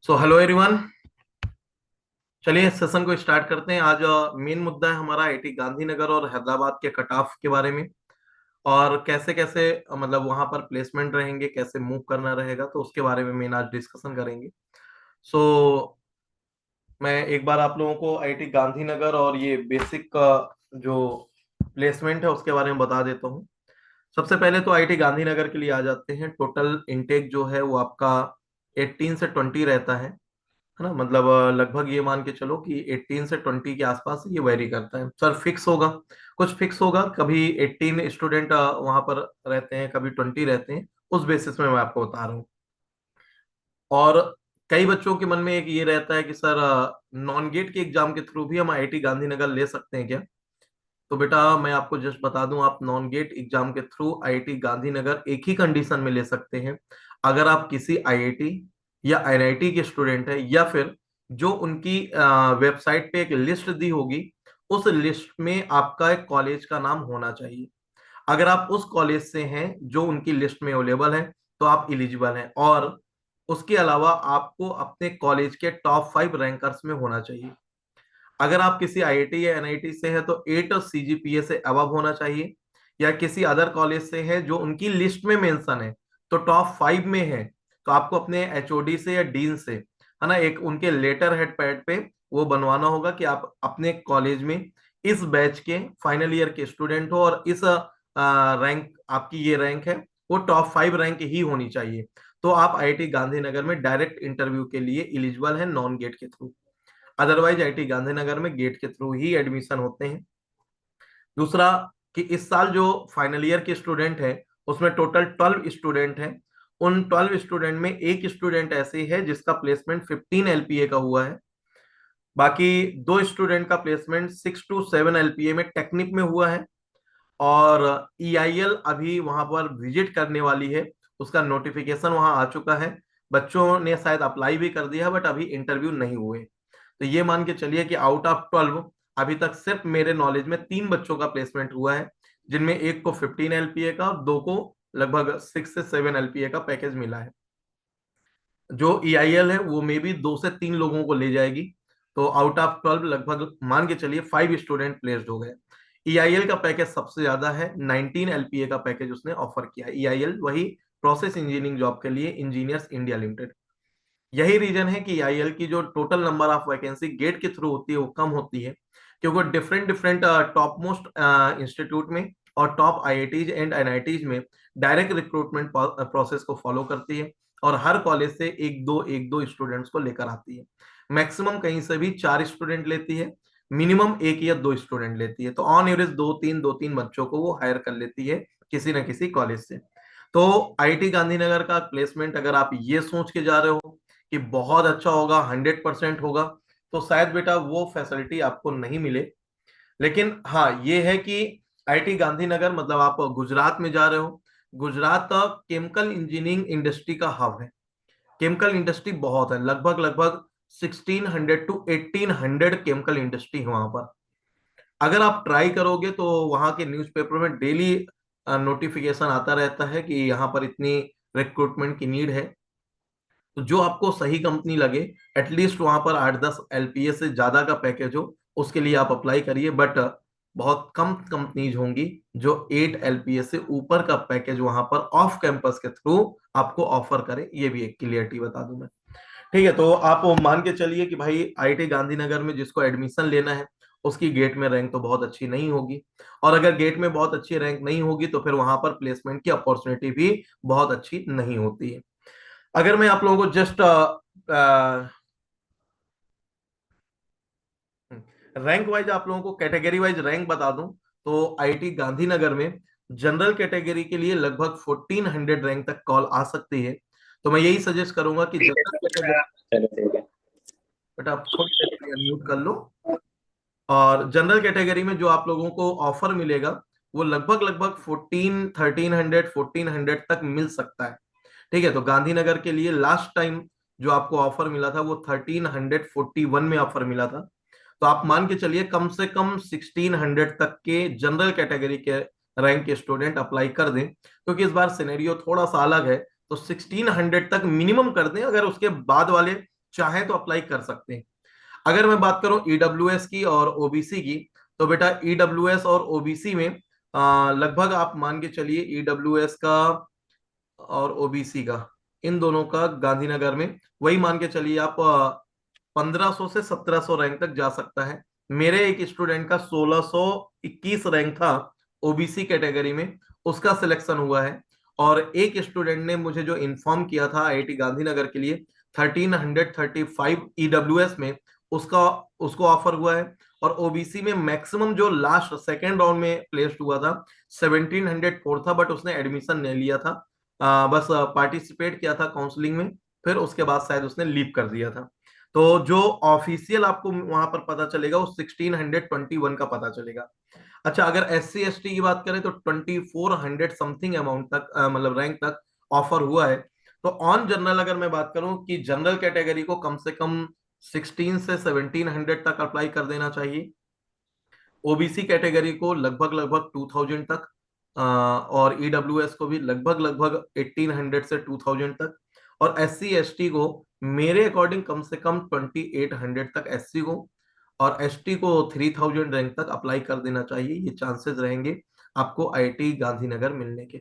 So hello everyone. चलिए session को start करते हैं। आज मेन मुद्दा है हमारा आईटी गांधीनगर और हैदराबाद के कट ऑफ के बारे में, और कैसे कैसे मतलब वहां पर प्लेसमेंट रहेंगे, कैसे मूव करना रहेगा, तो उसके बारे में मेन आज डिस्कशन करेंगे। सो मैं एक बार आप लोगों को आईटी गांधीनगर और ये बेसिक जो प्लेसमेंट है उसके बारे में बता देता हूँ। सबसे पहले तो आईटी गांधीनगर के लिए आ जाते हैं। टोटल इनटेक जो है वो आपका 18 से 20 रहता है ना। मतलब लगभग ये मान के चलो कि 18 से 20 के आसपास ये वेरी करता है। सर फिक्स होगा, कुछ फिक्स होगा, कभी 18 स्टूडेंट वहां पर रहते हैं, कभी 20 रहते हैं। उस बेसिस में मैं आपको बता रहा हूँ। और कई बच्चों के मन में एक ये रहता है कि सर नॉन गेट के एग्जाम के थ्रू भी हम आईआईटी गांधीनगर ले सकते हैं क्या। तो बेटा मैं आपको जस्ट बता दूं, आप नॉन गेट एग्जाम के थ्रू आईआईटी गांधीनगर एक ही कंडीशन में ले सकते हैं। अगर आप किसी आईआईटी या एनआईटी के स्टूडेंट है, या फिर जो उनकी वेबसाइट पे एक लिस्ट दी होगी, उस लिस्ट में आपका एक कॉलेज का नाम होना चाहिए। अगर आप उस कॉलेज से हैं जो उनकी लिस्ट में अवेलेबल है, तो आप इलिजिबल हैं। और उसके अलावा आपको अपने कॉलेज के टॉप 5 रैंकर्स में होना चाहिए। अगर आप किसी आईआईटी या एनआईटी से है तो 8 सीजीपीए से अबव होना चाहिए। या किसी अदर कॉलेज से है जो उनकी लिस्ट में मेंशन है, तो टॉप 5 में है, तो आपको अपने एचओडी से या डीन से, है ना, एक उनके लेटर हेड पैड पे वो बनवाना होगा कि आप अपने कॉलेज में इस बैच के फाइनल ईयर के स्टूडेंट हो, और इस रैंक, आपकी ये रैंक है, वो टॉप 5 रैंक ही होनी चाहिए। तो आप आईआईटी गांधीनगर में डायरेक्ट इंटरव्यू के लिए इलिजिबल है नॉन गेट के थ्रू। अदरवाइज आईटी गांधीनगर में गेट के थ्रू ही एडमिशन होते हैं। दूसरा, कि इस साल जो फाइनल ईयर के स्टूडेंट है उसमें टोटल 12 स्टूडेंट हैं। उन 12 स्टूडेंट में एक स्टूडेंट ऐसे है जिसका प्लेसमेंट 15 एलपीए का हुआ है। बाकी दो स्टूडेंट का प्लेसमेंट 6 to 7 एलपीए में टेक्निक में हुआ है। और ईआईएल अभी वहां पर विजिट करने वाली है, उसका नोटिफिकेशन वहां आ चुका है। बच्चों ने शायद अप्लाई भी कर दिया, बट अभी इंटरव्यू नहीं हुए। तो ये मान के चलिए कि आउट ऑफ 12 अभी तक सिर्फ मेरे नॉलेज में 3 बच्चों का प्लेसमेंट हुआ है, जिनमें एक को 15 एलपीए का और दो को लगभग 6 से 7 एलपीए का पैकेज मिला है। जो ईआईएल है वो मे बी 2 से 3 लोगों को ले जाएगी। तो आउट ऑफ 12 लगभग मान के चलिए 5 स्टूडेंट प्लेस्ड हो गए। ईआईएल का पैकेज सबसे ज्यादा है, 19 एलपीए का पैकेज उसने ऑफर किया है। ईआईएल वही प्रोसेस इंजीनियरिंग जॉब के लिए इंजीनियर्स इंडिया लिमिटेड। यही रीजन है कि आईएल की जो total number of vacancy GATE के थ्रू होती है वो कम होती है, क्योंकि different different top most institute में और टॉप आईआईटीज एंड एनआईटीज में डायरेक्ट रिक्रूटमेंट प्रोसेस को फॉलो करती है, और हर कॉलेज से एक दो स्टूडेंट्स को लेकर आती है। मैक्सिमम कहीं से भी 4 स्टूडेंट लेती है, मिनिमम एक या दो स्टूडेंट लेती है। तो ऑन एवरेज दो तीन बच्चों को वो हायर कर लेती है किसी न किसी कॉलेज से। तो आईटी गांधीनगर का प्लेसमेंट अगर आप ये सोच के जा रहे हो कि बहुत अच्छा होगा, 100% होगा, तो शायद बेटा वो फैसिलिटी आपको नहीं मिले। लेकिन हाँ ये है कि आईटी गांधीनगर मतलब आप गुजरात में जा रहे हो। गुजरात केमिकल इंजीनियरिंग इंडस्ट्री का हब है। केमिकल इंडस्ट्री बहुत है, लगभग लगभग 1600 to 1800 केमिकल इंडस्ट्री है वहां पर। अगर आप ट्राई करोगे तो वहां के न्यूज़पेपर में डेली नोटिफिकेशन आता रहता है कि यहाँ पर इतनी रिक्रूटमेंट की नीड है। तो जो आपको सही कंपनी लगे, एटलीस्ट वहां पर 8-10 एलपीए से ज्यादा का पैकेज हो, उसके लिए आप अप्लाई करिए। बट बहुत कम कंपनीज होंगी जो 8 एलपीए से ऊपर का पैकेज वहां पर ऑफ कैंपस के थ्रू आपको ऑफर करे। ये भी एक क्लियरिटी बता दूं मैं। ठीक है, तो आप मान के चलिए कि भाई आईआईटी गांधीनगर में जिसको एडमिशन लेना है उसकी गेट में रैंक तो बहुत अच्छी नहीं होगी। और अगर गेट में बहुत अच्छी रैंक नहीं होगी तो फिर वहां पर प्लेसमेंट की अपॉर्चुनिटी भी बहुत अच्छी नहीं होती है। अगर मैं आप लोगों को जस्ट रैंक वाइज आप लोगों को कैटेगरी वाइज रैंक बता दूं, तो आईटी गांधीनगर में जनरल कैटेगरी के लिए लगभग 1400 रैंक तक कॉल आ सकती है। तो मैं यही सजेस्ट करूंगा कि जनरल कैटेगरी, चलो ठीक है। बट आप थोड़ी देर के लिए अनम्यूट कर लो। और जनरल कैटेगरी में जो आप लोगों को ऑफर मिलेगा वो लगभग लगभग 1400 तक मिल सकता है। ठीक है, तो गांधीनगर के लिए लास्ट टाइम जो आपको ऑफर मिला था वो 1341 में ऑफर मिला था। तो आप मान के चलिए कम से कम 1600 तक के जनरल कैटेगरी के रैंक के स्टूडेंट अप्लाई कर दें, क्योंकि इस बार सिनेरियो थोड़ा सा अलग है। तो 1600 तक मिनिमम कर दें, अगर उसके बाद वाले चाहे तो अप्लाई कर सकते हैं। अगर मैं बात करूं ईडब्ल्यूएस की और ओबीसी की, तो बेटा ईडब्ल्यूएस और ओबीसी में लगभग आप मान के चलिए ईडब्ल्यूएस का और ओबीसी का, इन दोनों का गांधीनगर में वही मान के चलिए आप 1500 से 1700 रैंक तक जा सकता है। मेरे एक स्टूडेंट का 1621 रैंक था ओबीसी कैटेगरी में, उसका सिलेक्शन हुआ है। और एक स्टूडेंट ने मुझे जो इन्फॉर्म किया था आईआईटी गांधीनगर के लिए 1335 ईडब्ल्यूएस में, उसका उसको ऑफर हुआ है। और ओबीसी में मैक्सिमम जो लास्ट सेकेंड राउंड में प्लेस्ड हुआ था 1704 था, बट उसने एडमिशन नहीं लिया था। बस पार्टिसिपेट किया था काउंसलिंग में, फिर उसके बाद शायद उसने लीव कर दिया था। तो जो ऑफिशियल आपको वहां पर पता चलेगा वो 1621 का पता चलेगा। अच्छा, अगर एस सी एस टी की बात करें तो 2400 समथिंग अमाउंट तक मतलब रैंक तक ऑफर हुआ है। तो ऑन जनरल अगर मैं बात करूं कि जनरल कैटेगरी को कम से कम 16 से 1700 तक अप्लाई कर देना चाहिए, ओबीसी कैटेगरी को लगभग लगभग 2000 तक, और ईडब्ल्यूएस को भी लगभग लगभग 1800 से 2000 तक, और एस सी एस टी को मेरे अकॉर्डिंग कम से कम 2800 तक एससी को, और एसटी को 3000 रैंक तक अप्लाई कर देना चाहिए। ये चांसेस रहेंगे आपको आईआईटी गांधीनगर मिलने के।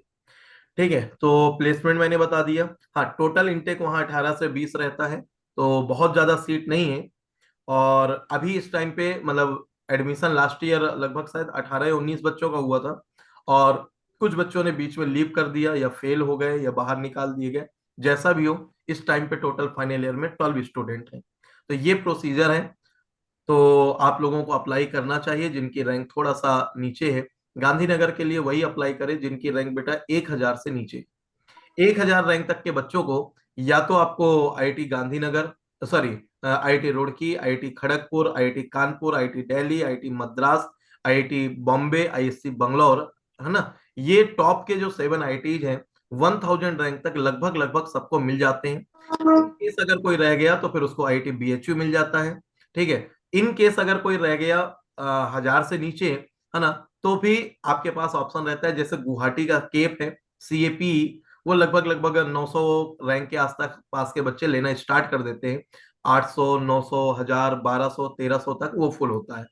ठीक है, तो प्लेसमेंट मैंने बता दिया। हाँ, टोटल इनटेक वहाँ 18 से 20 रहता है, तो बहुत ज्यादा सीट नहीं है। और अभी इस टाइम पे मतलब एडमिशन लास्ट ईयर लगभग शायद 18 या 19 बच्चों का हुआ था, और कुछ बच्चों ने बीच में लीव कर दिया या फेल हो गए या बाहर निकाल दिए गए। जैसा भी हो, इस टाइम पे टोटल फाइनल ईयर में 12 स्टूडेंट हैं। तो ये प्रोसीजर है। तो आप लोगों को अप्लाई करना चाहिए जिनकी रैंक थोड़ा सा नीचे है। गांधीनगर के लिए वही अप्लाई करें जिनकी रैंक बेटा 1000 से नीचे। 1000 रैंक तक के बच्चों को या तो आपको IIT Gandhinagar, sorry, IIT Roorkee, IIT Kharagpur, IIT Kanpur, IIT Delhi, IIT Madras, IIT Bombay, ISC Bangalore, है ना, ये टॉप के जो 7 आईआईटीज हैं 1000 रैंक तक लगभग लगभग सबको मिल जाते हैं। इन केस अगर कोई रह गया तो फिर उसको आईआईटी बीएचयू मिल जाता है। ठीक है, इन केस अगर कोई रह गया 1000 से नीचे, है ना, तो भी आपके पास ऑप्शन रहता है। जैसे गुवाहाटी का केप है, सीएपी, वो लगभग लगभग 900 रैंक के आसपास पास के बच्चे लेना स्टार्ट कर देते हैं। 800, 900, 1000, 1200, 1300 तक वो फुल होता है।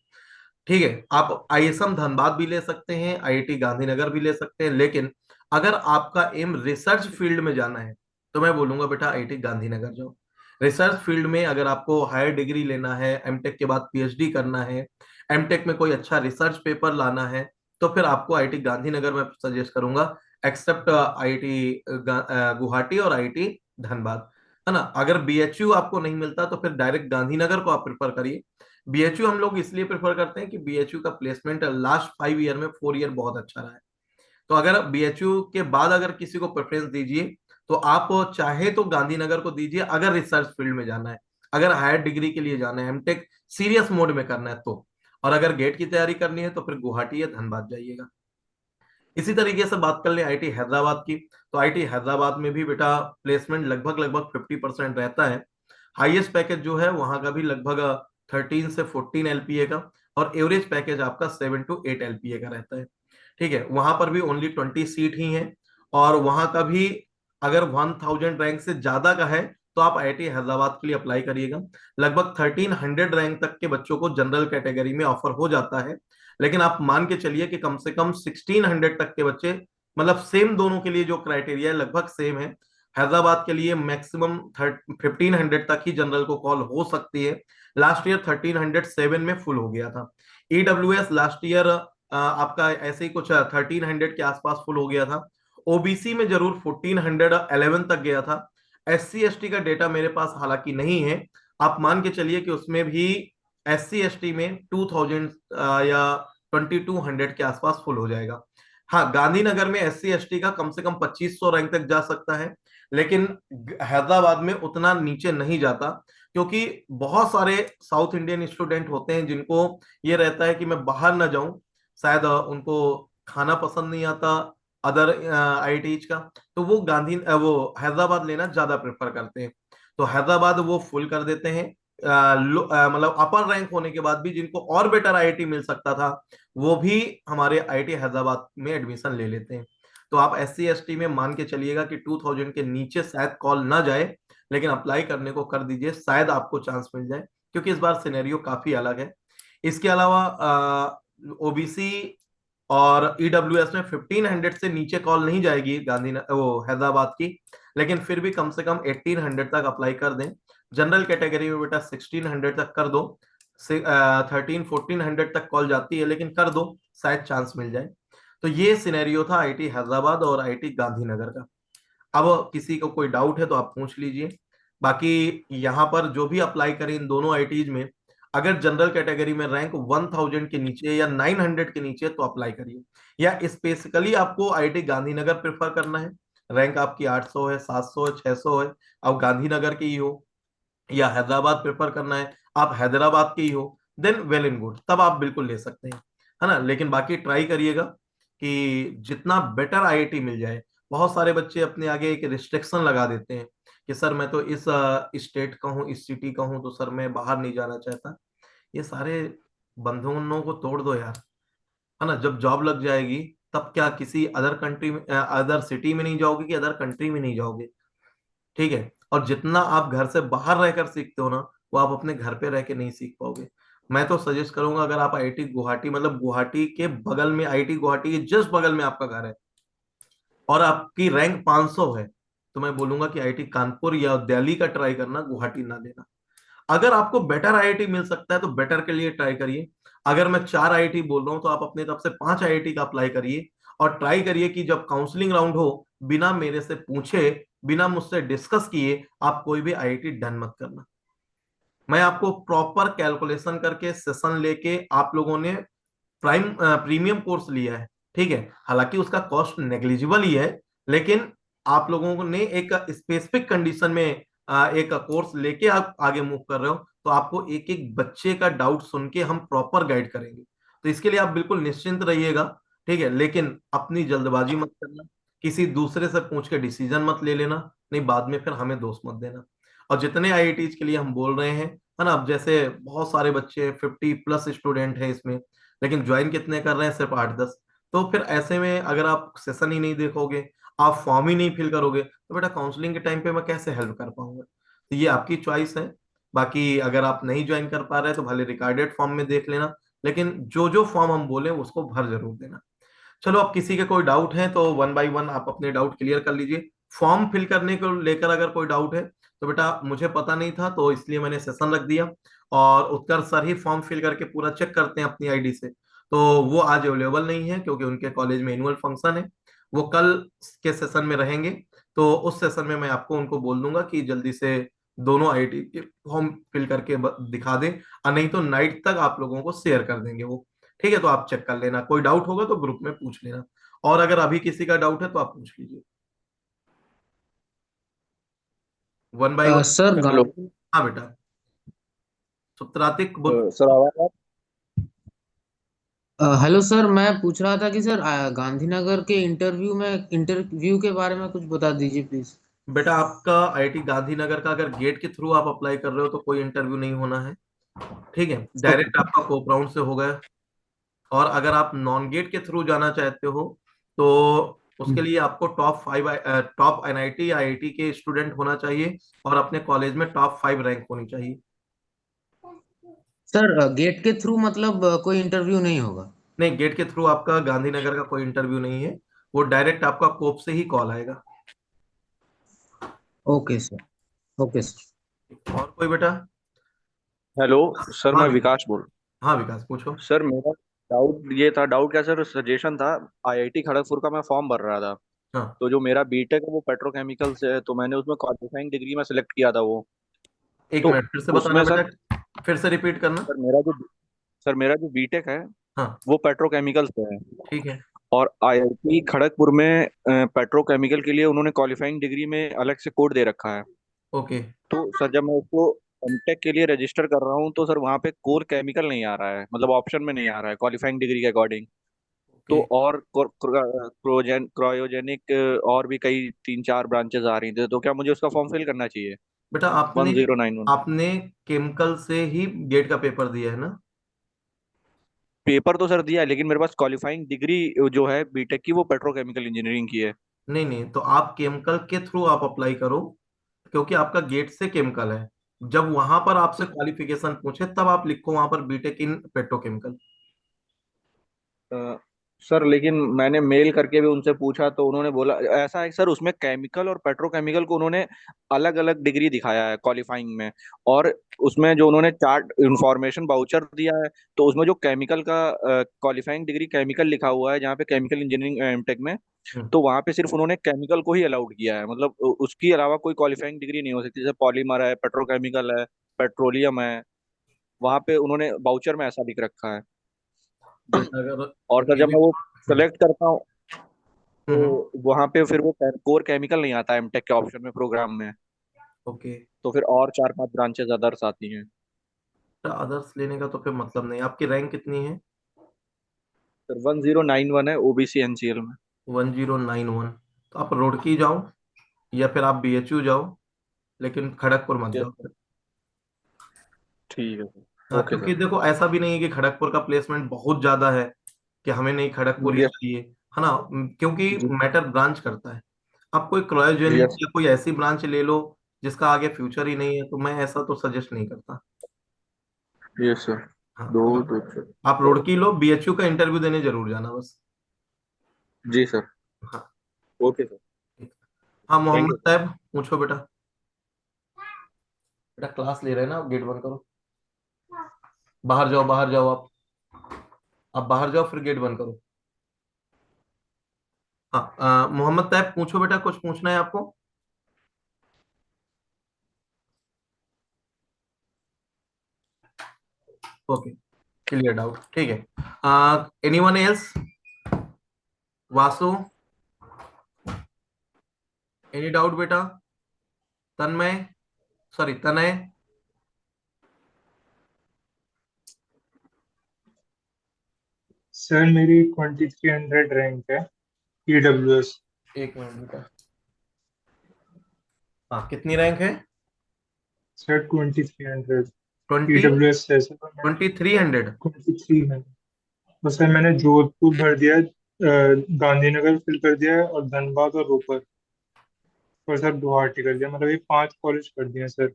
ठीक है, आप आईएसएम धनबाद भी ले सकते हैं, आईआईटी गांधीनगर भी ले सकते हैं, लेकिन अगर आपका एम रिसर्च फील्ड में जाना है तो मैं बोलूंगा बेटा आईआईटी गांधीनगर जाओ। रिसर्च फील्ड में अगर आपको हायर डिग्री लेना है, एमटेक के बाद पीएचडी करना है, एमटेक में कोई अच्छा रिसर्च पेपर लाना है, तो फिर आपको आईआईटी गांधीनगर में सजेस्ट करूंगा, एक्सेप्ट आईआईटी गुवाहाटी और आईआईटी धनबाद, है ना। अगर बीएचयू आपको नहीं मिलता तो फिर डायरेक्ट गांधीनगर को आप प्रेफर करिए। बीएचयू हम लोग इसलिए प्रेफर करते हैं कि बीएचयू का प्लेसमेंट लास्ट 5 ईयर में 4 ईयर बहुत अच्छा रहा है। तो अगर बीएचयू के बाद अगर किसी को प्रेफरेंस दीजिए तो आप चाहे तो गांधीनगर को दीजिए अगर रिसर्च फील्ड में जाना है। अगर हायर डिग्री के लिए जाना है, एमटेक सीरियस मोड में करना है तो, और अगर गेट की तैयारी करनी है तो फिर गुवाहाटी या धनबाद जाइएगा। इसी तरीके से बात कर ले आईआईटी हैदराबाद की, तो आईआईटी हैदराबाद में भी बेटा प्लेसमेंट लगभग लगभग 50% रहता है। हाईएस्ट पैकेज जो है वहां का भी लगभग 13 से 14 एलपीए का, और एवरेज पैकेज आपका 7 to 8 एलपीए का रहता है। ठीक है, वहां पर भी ओनली 20 सीट ही है। और वहां का भी अगर 1000 रैंक से ज्यादा का है तो आप आईआईटी हैदराबाद के लिए अप्लाई करिएगा। लगभग 1300 रैंक तक के बच्चों को जनरल कैटेगरी में ऑफर हो जाता है। लेकिन आप मान के चलिए कि कम से कम 1600 तक के बच्चे, मतलब सेम दोनों के लिए जो क्राइटेरिया है लगभग सेम है। हैदराबाद के लिए मैक्सिमम 1500 तक ही जनरल को कॉल हो सकती है। लास्ट ईयर 1307 में फुल हो गया था। ईडब्ल्यूएस लास्ट ईयर आपका ऐसे ही कुछ 1300 के आसपास फुल हो गया था। ओबीसी में जरूर 1411 तक गया था। एससी एसटी का डेटा मेरे पास हालांकि नहीं है। आप मान के चलिए कि उसमें भी एससी एसटी में 2000 या 2200 के आसपास फुल हो जाएगा। हाँ, गांधीनगर में एससी एसटी का कम से कम 2500 रैंक तक जा सकता है, लेकिन हैदराबाद में उतना नीचे नहीं जाता, क्योंकि बहुत सारे साउथ इंडियन स्टूडेंट होते हैं जिनको ये रहता है कि मैं बाहर ना जाऊं, शायद उनको खाना पसंद नहीं आता अदर आईआईटीज का, तो वो वो हैदराबाद लेना ज्यादा प्रेफर करते हैं। तो हैदराबाद वो फुल कर देते हैं। मतलब अपर रैंक होने के बाद भी जिनको और बेटर आईआईटी मिल सकता था वो भी हमारे आईआईटी हैदराबाद में एडमिशन ले लेते हैं। तो आप SC ST में मान के चलिएगा कि 2000 के नीचे शायद कॉल ना जाए, लेकिन अप्लाई करने को कर दीजिए, शायद आपको चांस मिल जाए, क्योंकि इस बार सिनेरियो काफी अलग है। इसके अलावा OBC और EWS में 1500 से नीचे कॉल नहीं जाएगी गांधी वो हैदराबाद की, लेकिन फिर भी कम से कम 1800 तक अप्लाई कर दें। जनरल कैटेगरी में बेटा 1600 तक कर दो, 13-1400 तक कॉल जाती है, लेकिन कर दो, शायद चांस मिल जाए। तो ये सिनेरियो था IIT हैदराबाद और IIT गांधीनगर का। अब किसी को कोई डाउट है तो आप पूछ लीजिए। बाकी यहाँ पर जो भी अप्लाई करें इन दोनों IITs में, अगर जनरल कैटेगरी में रैंक 1000 के नीचे या 900 के नीचे तो अप्लाई करिए, या स्पेसिकली आपको IIT गांधीनगर प्रेफर करना है, रैंक आपकी 800 है, 700 है, 600 है, अब गांधीनगर की ही हो, या हैदराबाद प्रेफर करना है, आप हैदराबाद के ही हो, देन वेल इन गुड, तब आप बिल्कुल ले सकते हैं, है ना। लेकिन बाकी ट्राई करिएगा कि जितना बेटर IIT मिल जाए। बहुत सारे बच्चे अपने आगे एक रिस्ट्रिक्शन लगा देते हैं कि सर मैं तो इस स्टेट का हूँ, इस सिटी का हूँ, तो सर मैं बाहर नहीं जाना चाहता। ये सारे बंधनों को तोड़ दो यार, है ना। जब जॉब लग जाएगी तब क्या किसी अदर कंट्री में, अदर सिटी में नहीं जाओगे कि अदर कंट्री में नहीं जाओगे, ठीक है। और जितना आप घर से बाहर रहकर सीखते हो ना, वो आप अपने घर पे रह के नहीं सीख पाओगे। मैं तो सजेस्ट करूंगा, अगर आप IIT गुवाहाटी, मतलब गुवाहाटी के बगल में, IIT गुवाहाटी के जस्ट बगल में आपका घर है, और आपकी रैंक 500 है, तो मैं बोलूंगा कि IIT कानपुर या दिल्ली का ट्राई करना, गुवाहाटी ना लेना। अगर आपको बेटर IIT मिल सकता है तो बेटर के लिए ट्राई करिए। अगर मैं 4 IIT बोल रहा हूं तो आप अपने तरफ से 5 IIT का अप्लाई करिए, और ट्राई करिए कि जब काउंसलिंग राउंड हो, बिना मेरे से पूछे, बिना मुझसे डिस्कस किए आप कोई भी IIT डन मत करना। मैं आपको प्रॉपर कैलकुलेशन करके सेशन लेके, आप लोगों ने प्रीमियम कोर्स लिया है, ठीक है, हालांकि उसका कॉस्ट नेग्लिजिबल ही है, लेकिन आप लोगों ने एक स्पेसिफिक कंडीशन में एक कोर्स लेके आप आगे मूव कर रहे हो, तो आपको एक एक बच्चे का डाउट सुन के हम प्रॉपर गाइड करेंगे। तो इसके लिए आप बिल्कुल निश्चिंत रहिएगा, ठीक है। लेकिन अपनी जल्दबाजी मत करना, किसी दूसरे से पूछ के डिसीजन मत ले लेना, नहीं बाद में फिर हमें दोष मत देना। और जितने IITs के लिए हम बोल रहे हैं, है ना, अब जैसे बहुत सारे बच्चे 50+ स्टूडेंट हैं इसमें, लेकिन ज्वाइन कितने कर रहे हैं, सिर्फ 8-10। तो फिर ऐसे में अगर आप सेशन ही नहीं देखोगे, आप फॉर्म ही नहीं फिल करोगे, तो बेटा काउंसलिंग के टाइम पे मैं कैसे हेल्प कर पाऊंगा। तो ये आपकी चॉइस है। बाकी अगर आप नहीं ज्वाइन कर पा रहे तो भले रिकॉर्डेड फॉर्म में देख लेना, लेकिन जो जो फॉर्म हम बोले उसको भर जरूर देना। चलो, अब किसी के कोई डाउट है तो वन बाय वन आप अपने डाउट क्लियर कर लीजिए। फॉर्म फिल करने को लेकर अगर कोई डाउट है तो बेटा मुझे पता नहीं था, तो इसलिए मैंने सेशन रख दिया, और उत्कर सर ही फॉर्म फिल करके पूरा चेक करते हैं अपनी ID से। तो वो आज अवेलेबल नहीं है क्योंकि उनके कॉलेज में एनुअल फंक्शन है, वो कल के सेशन में रहेंगे। तो उस सेशन में मैं आपको उनको बोल दूंगा कि जल्दी से दोनों IIT के फॉर्म फिल करके दिखा दें, और नहीं तो नाइट तक आप लोगों को शेयर कर देंगे वो, ठीक है। तो आप चेक कर लेना, कोई डाउट होगा तो ग्रुप में पूछ लेना, और अगर अभी किसी का डाउट है तो आप पूछ लीजिए, one by one. Sir hello. हाँ बेटा, सुत्रातिक सर आवाज हेलो सर, मैं पूछ रहा था कि सर गांधीनगर के इंटरव्यू के बारे में कुछ बता दीजिए प्लीज। बेटा आपका IIT गांधीनगर का अगर गेट के थ्रू आप अप्लाई कर रहे हो तो कोई इंटरव्यू नहीं होना है, ठीक है, ओके डायरेक्ट आपका कोप राउंड से होगा। और अगर आप नॉन गेट के थ्रू जाना चाहते हो तो उसके लिए आपको टॉप NIT या IIT के स्टूडेंट होना चाहिए, और अपने कॉलेज में टॉप 5 रैंक होनी चाहिए। सर, गेट के थ्रू मतलब कोई इंटरव्यू नहीं होगा? नहीं, गेट के थ्रू आपका गांधीनगर का कोई इंटरव्यू नहीं है, वो डायरेक्ट आपका कोप से ही कॉल आएगा। Okay sir. Okay sir. और कोई बेटा? हेलो। सर हाँ मैं विकास। विकास बोल। हाँ विकास, पूछो। सर मेरा डाउट ये था, डाउट क्या सर, सजेशन था। आईआईटी खड़गपुर का मैं फॉर्म भर रहा था। हाँ, तो जो मेरा बीटेक है वो पेट्रोकेमिकल से है, तो मैंने उसमें क्वालिफाइंग डिग्री में सिलेक्ट किया था वो। एक तो मिनट फिर से बताना उसमें सर, बेटा, फिर से रिपीट करना। सर मेरा जो बीटेक है हाँ, वो पेट्रोकेमिकल से है। ठीक है। और आईआईटी खड़गपुर में पेट्रोकेमिकल के लिए उन्होंने क्वालिफाइंग डिग्री में अलग से कोड दे रखा है। ओके। तो सर जब मैं उसको एमटेक के लिए रजिस्टर कर रहा हूँ तो सर वहाँ पे कोर केमिकल नहीं आ रहा है, मतलब ऑप्शन में नहीं आ रहा है क्वालिफाइंग डिग्री के अकॉर्डिंग। ओके तो और क्रोजेनिक और भी कई 3-4 ब्रांचेस आ रही थी, तो क्या मुझे उसका फॉर्म फिल करना चाहिए? बेटा, आपने 1091। आपने केमिकल से ही गेट का पेपर दिया है ना? पेपर तो सर दिया है, लेकिन मेरे पास क्वालिफाइंग डिग्री जो है बीटेक की, वो पेट्रोकेमिकल इंजीनियरिंग की है। नहीं नहीं, तो आप केमिकल के थ्रू आप अप्लाई करो, क्योंकि आपका गेट से केमिकल है। जब वहां पर आपसे क्वालिफिकेशन पूछे तब आप लिखो वहां पर बीटेक इन पेट्रोकेमिकल। अ, सर लेकिन मैंने मेल करके भी उनसे पूछा, तो उन्होंने बोला ऐसा है सर, उसमें केमिकल और पेट्रोकेमिकल को उन्होंने अलग अलग डिग्री दिखाया है क्वालिफाइंग में। और उसमें जो उन्होंने चार्ट इंफॉर्मेशन बाउचर दिया है, तो उसमें जो केमिकल का क्वालिफाइंग डिग्री केमिकल लिखा हुआ है, जहाँ पे केमिकल इंजीनियरिंग एमटेक में, हम्म। तो वहाँ पे सिर्फ उन्होंने केमिकल को ही अलाउड किया है। मतलब उसकी अलावा कोई क्वालिफाइंग डिग्री नहीं हो सकती, जैसे पॉलीमर है, पेट्रोकेमिकल है, पेट्रोलियम है। वहाँ पे उन्होंने बाउचर में ऐसा लिख रखा है। बेटा अगर और सर ये जब भी। मैं वो हम्म। सेलेक्ट करता हूँ, हम्म। तो वहां पे फिर वो कोर केमिकल नहीं आता एमटेक के ऑप्शन में, प्रोग्राम में। ओके। तो फिर और 4-5 ब्रांचेस अदर्स आती हैं। अदर्स लेने का तो फिर मतलब नहीं। आपकी रैंक कितनी है? फिर 1091 है ओबीसी एनसीएल में। 1091। तो आप रुड़की जाओ या फिर आप बीएचयू जाओ, लेकिन खड़गपुर मत यस जाओ। सर। ठीक है सर, हाँ, ओके क्योंकि सर। देखो ऐसा भी नहीं है कि खड़गपुर का प्लेसमेंट बहुत ज्यादा है कि हमें नहीं खड़गपुर ही यस। चाहिए, है ना। क्योंकि जी। मैटर ब्रांच करता है। आप कोई क्रायोजेनिक यस। या कोई ऐसी ब्रांच ले लो जिसका आगे फ्यूचर ही नहीं है, तो मैं ऐसा तो सजेस्ट नहीं करता। Yes sir. हाँ, दो तो दो सर। आप रुड़की लो, बीएचयू का इंटरव्यू देने जरूर जाना बस। जी सर। हाँ। Okay sir. ठीक। हाँ, थैंक मोहम्मद यू सर। साहब पूछो बेटा। बेटा क्लास ले रहे हैं ना, गेट बंद करो। बाहर जाओ, बाहर जाओ आप बाहर जाओ, फिर गेट बंद करो। हाँ, मोहम्मद साहब पूछो बेटा, कुछ पूछना है आपको? ओके, क्लियर डाउट, ठीक है। Anyone else? Vasu, any doubt बेटा? तन्मय, सॉरी तनय। सर मेरी 2300 रैंक है ईडब्ल्यूएस। एक मिनट बेटा। हाँ, कितनी रैंक है? सर 2300 ट्वेंटी ईडब्ल्यूएस है सर। मैं 2300। 23 है। तो सर मैंने जोधपुर भर दिया है, गांधीनगर फिल कर दिया है, और धनबाद और रोपर, और सर गुवाहाटी कर दिया। मतलब ये 5 कॉलेज कर दिए हैं सर।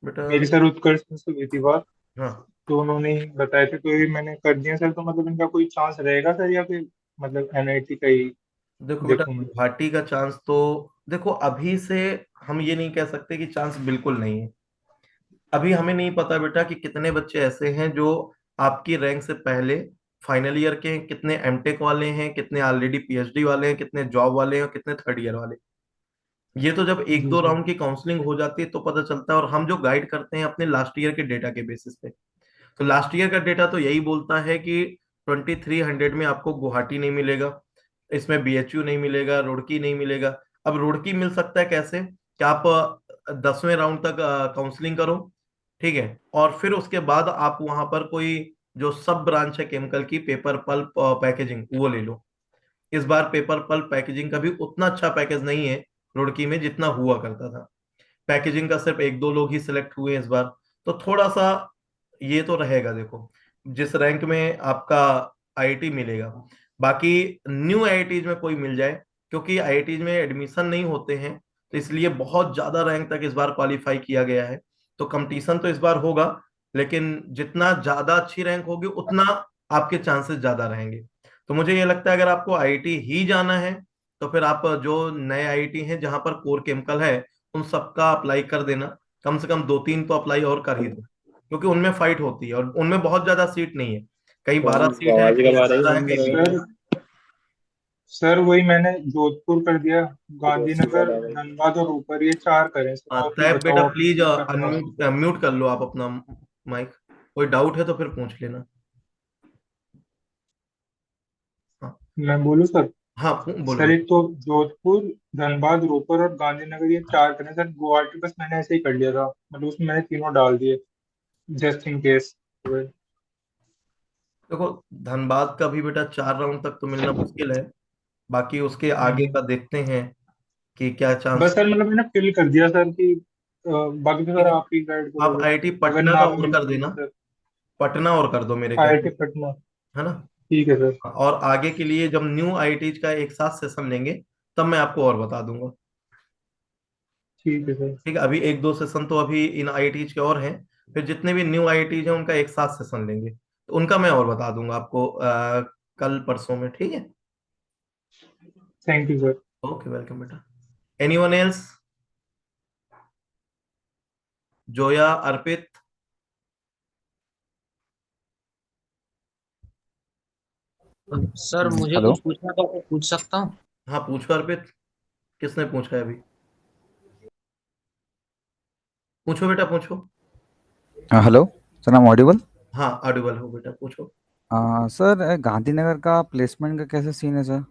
बेटा। मेरी सर उत्कर्ष से हुई थी बात, हाँ, तो उन्होंने ही बताए थे, तो ये मैंने कर दिया सर। तो मतलब इनका कोई चांस रहेगा सर, या फिर मतलब एनआईटी का ही देखो बेटा, देखूं मैं? गुवाहाटी का चांस तो देखो अभी से हम ये नहीं कह सकते कि चांस बिल्कुल नहीं है। अभी हमें नहीं पता बेटा कि कितने बच्चे ऐसे हैं जो आपकी रैंक से पहले फाइनल ईयर के हैं, कितने एमटेक वाले हैं, कितने ऑलरेडी पीएचडी वाले हैं, कितने जॉब वाले हैं और कितने थर्ड ईयर वाले। ये तो जब एक जी दो सर। राउंड की काउंसलिंग हो जाती है तो पता चलता है। और हम जो गाइड करते हैं अपने लास्ट ईयर के डेटा के बेसिस पे, तो लास्ट ईयर का डेटा तो यही बोलता है कि 2300 में आपको गुवाहाटी नहीं मिलेगा, इसमें बीएचयू नहीं मिलेगा, रुड़की नहीं मिलेगा। अब रुड़की मिल सकता है कैसे कि आप 10वें राउंड तक काउंसलिंग करो, ठीक है, और फिर उसके बाद आप वहां पर कोई जो सब ब्रांच है केमिकल की, पेपर पल्प पैकेजिंग, वो ले लो। इस बार पेपर पल्प पैकेजिंग का भी उतना अच्छा पैकेज नहीं है रुड़की में जितना हुआ करता था। पैकेजिंग का सिर्फ एक दो लोग ही सिलेक्ट हुए इस बार। तो थोड़ा सा ये तो रहेगा। देखो जिस रैंक में आपका आईआईटी मिलेगा, बाकी न्यू आईआईटीज में कोई मिल जाए, क्योंकि आईआईटीज में एडमिशन नहीं होते हैं, तो इसलिए बहुत ज्यादा रैंक तक इस बार क्वालिफाई किया गया है। तो कंपटीशन तो इस बार होगा, लेकिन जितना ज्यादा अच्छी रैंक होगी उतना आपके चांसेस ज्यादा रहेंगे। तो मुझे ये लगता है अगर आपको आईआईटी ही जाना है, तो फिर आप जो नए आईआईटी हैं जहां पर कोर केमिकल है, उन सबका अप्लाई कर देना। कम से कम दो तीन तो अप्लाई और कर ही दो, क्योंकि उनमें फाइट होती है और उनमें बहुत ज्यादा सीट नहीं है। कहीं 12 सीट है, आवाज कहीं कब आ रही है 18 है, बंद कहीं करो। 20 है। सर सर वही मैंने जोधपुर कर दिया, पड़ोसी गांधीनगर, वाला आ गई। धनबाद और ऊपर, ये 4 करें सर। हाँ, आप ही तैब बेटा बताओ अब प्लीज किसका चांस अनम्यूट म्यूट कर लो आप अपना माइक। कोई डाउट है तो फिर पूछ लेना। हाँ। है। मैं बोलूँ सर? हाँ, बोलो सर बेटा। एक तो जोधपुर, धनबाद, रोपर और गांधीनगर, ये 4 करें सर। गुवाहाटी बस मैंने ऐसे ही कर लिया था, मतलब उसमें मैंने तीनों डाल दिए जस्ट इन केस। देखो धनबाद का भी बेटा 4 राउंड तक तो मिलना मुश्किल है। बाकी उसके आगे का देखते हैं कि क्या चांस बस सर मतलब मैंने फिल कर दिया सर कि बाकी तो सर है। आप ही गाइड आप करोगे। आईआईटी अगर पटना का ना और मिल कर पाई तो देना। सर। पटना और कर दो मेरे IIT कहने, पटना। है ना। ठीक है सर। और आगे के लिए जब न्यू आईआईटी का एक साथ सेशन लेंगे तब मैं आपको और बता दूंगा। ठीक है सर। ठीक है, अभी एक दो सेशन तो अभी इन आईआईटी के और हैं, फिर जितने भी न्यू आईआईटी हैं उनका एक साथ सेशन लेंगे, तो उनका मैं और बता दूंगा आपको कल परसों में, ठीक है। Thank you sir. Okay, welcome बेटा। Anyone else? Zoya, Arpit? Sir मुझे हेलो। कुछ पूछना था तो पूछ सकता हूँ? हाँ पूछो अर्पित, किसने पूछा है अभी? पूछो बेटा पूछो। Hello sir, I am audible? हाँ ऑडिबल हो बेटा, पूछो। सर, गांधीनगर का प्लेसमेंट का कैसे सीन है सर?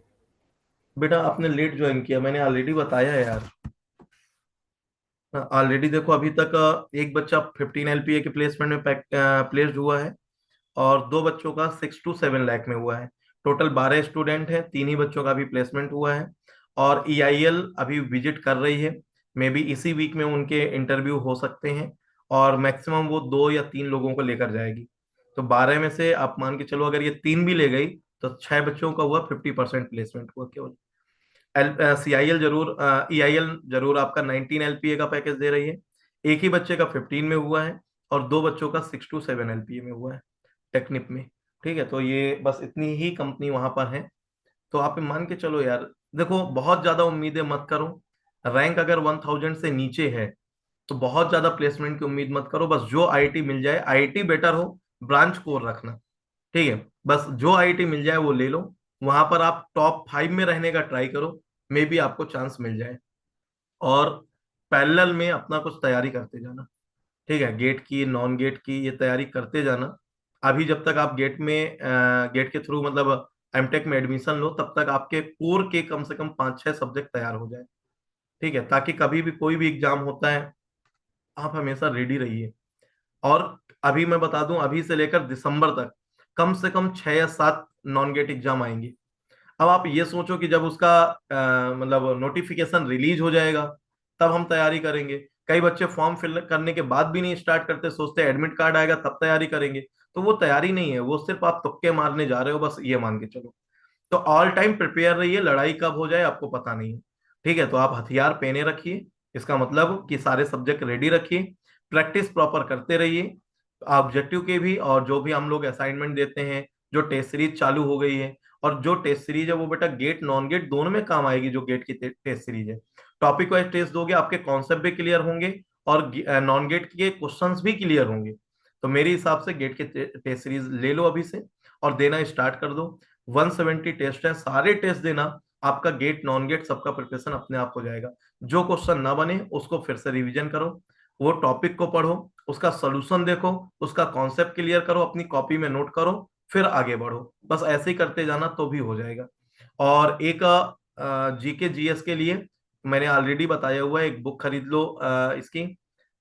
बेटा आपने लेट ज्वाइन किया, मैंने ऑलरेडी बताया है यार। ऑलरेडी देखो अभी तक एक बच्चा 15 LPA के प्लेसमेंट में प्लेस्ड हुआ है, और दो बच्चों का 6 to 7 लाख में हुआ है। टोटल 12 स्टूडेंट हैं, तीन ही बच्चों का भी प्लेसमेंट हुआ है। और EIL अभी विजिट कर रही है, मे बी इसी वीक में उनके इंटरव्यू हो सकते हैं, और मैक्सिमम वो 2 या 3 लोगों को लेकर जाएगी। तो 12 में से आप मान के चलो अगर ये 3 भी ले गई तो 6 बच्चों का हुआ 50% प्लेसमेंट हुआ केवल। CIL जरूर, EIL जरूर आपका 19 LPA का पैकेज दे रही है। एक ही बच्चे का 15 में हुआ है, और दो बच्चों का 6 to 7 LPA में हुआ है टेक्निक में। ठीक है, तो ये बस इतनी ही कंपनी वहां पर है। तो आप मान के चलो यार, देखो बहुत ज्यादा उम्मीदें मत करो। रैंक अगर 1000 से नीचे है तो बहुत ज्यादा प्लेसमेंट की उम्मीद मत करो, बस जो आईआईटी मिल जाए, आईआईटी बेटर हो, ब्रांच कोर रखना। ठीक है, बस जो आईआईटी मिल जाए वो ले लो, वहां पर आप टॉप 5 में रहने का ट्राई करो, मे बी आपको चांस मिल जाए। और पैरेलल में अपना कुछ तैयारी करते जाना। ठीक है, गेट की, नॉन गेट की ये तैयारी करते जाना। अभी जब तक आप गेट के थ्रू मतलब एमटेक में एडमिशन लो, तब तक आपके कोर के कम से कम 5-6 सब्जेक्ट तैयार हो जाए। ठीक है, ताकि कभी भी कोई भी एग्जाम होता है आप हमेशा रेडी रहिए। और अभी मैं बता दूं, अभी से लेकर दिसंबर तक कम से कम 6 या 7 नॉन गेट एग्जाम आएंगी। अब आप ये सोचो कि जब उसका मतलब नोटिफिकेशन रिलीज हो जाएगा तब हम तैयारी करेंगे। कई बच्चे फॉर्म फिल करने के बाद भी नहीं स्टार्ट करते, सोचते एडमिट कार्ड आएगा तब तैयारी करेंगे। तो वो तैयारी नहीं है, वो सिर्फ आप तुक्के मारने जा रहे हो, बस ये मान के चलो। तो ऑल टाइम प्रिपेयर रहिए, लड़ाई कब हो जाए आपको पता नहीं है। ठीक है, तो आप हथियार पहने रखिए, इसका मतलब कि सारे सब्जेक्ट रेडी रखिए, प्रैक्टिस प्रॉपर करते रहिए, ऑब्जेक्टिव के भी, और जो भी हम लोग असाइनमेंट देते हैं, जो टेस्ट सीरीज चालू हो गई है, और जो टेस्ट सीरीज है वो बेटा गेट नॉन गेट दोनों में काम आएगी। जो गेट की टेस्ट सीरीज है, टॉपिक वाइज टेस्ट दोगे, आपके कॉन्सेप्ट भी क्लियर होंगे, और नॉन गेट के क्वेश्चंस भी क्लियर होंगे। तो मेरे हिसाब से गेट के टेस्ट सीरीज ले लो अभी से, और देना स्टार्ट कर दो। 170 टेस्ट है, सारे टेस्ट देना, आपका गेट नॉन गेट सबका प्रिपरेशन अपने आप हो जाएगा। जो क्वेश्चन ना बने उसको फिर से रिवीजन करो, वो टॉपिक को पढ़ो, उसका सोल्यूशन देखो, उसका कॉन्सेप्ट क्लियर करो, अपनी कॉपी में नोट करो, फिर आगे बढ़ो। बस ऐसे ही करते जाना तो भी हो जाएगा। और एक जीके जीएस के लिए मैंने ऑलरेडी बताया हुआ है, एक बुक खरीद लो इसकी,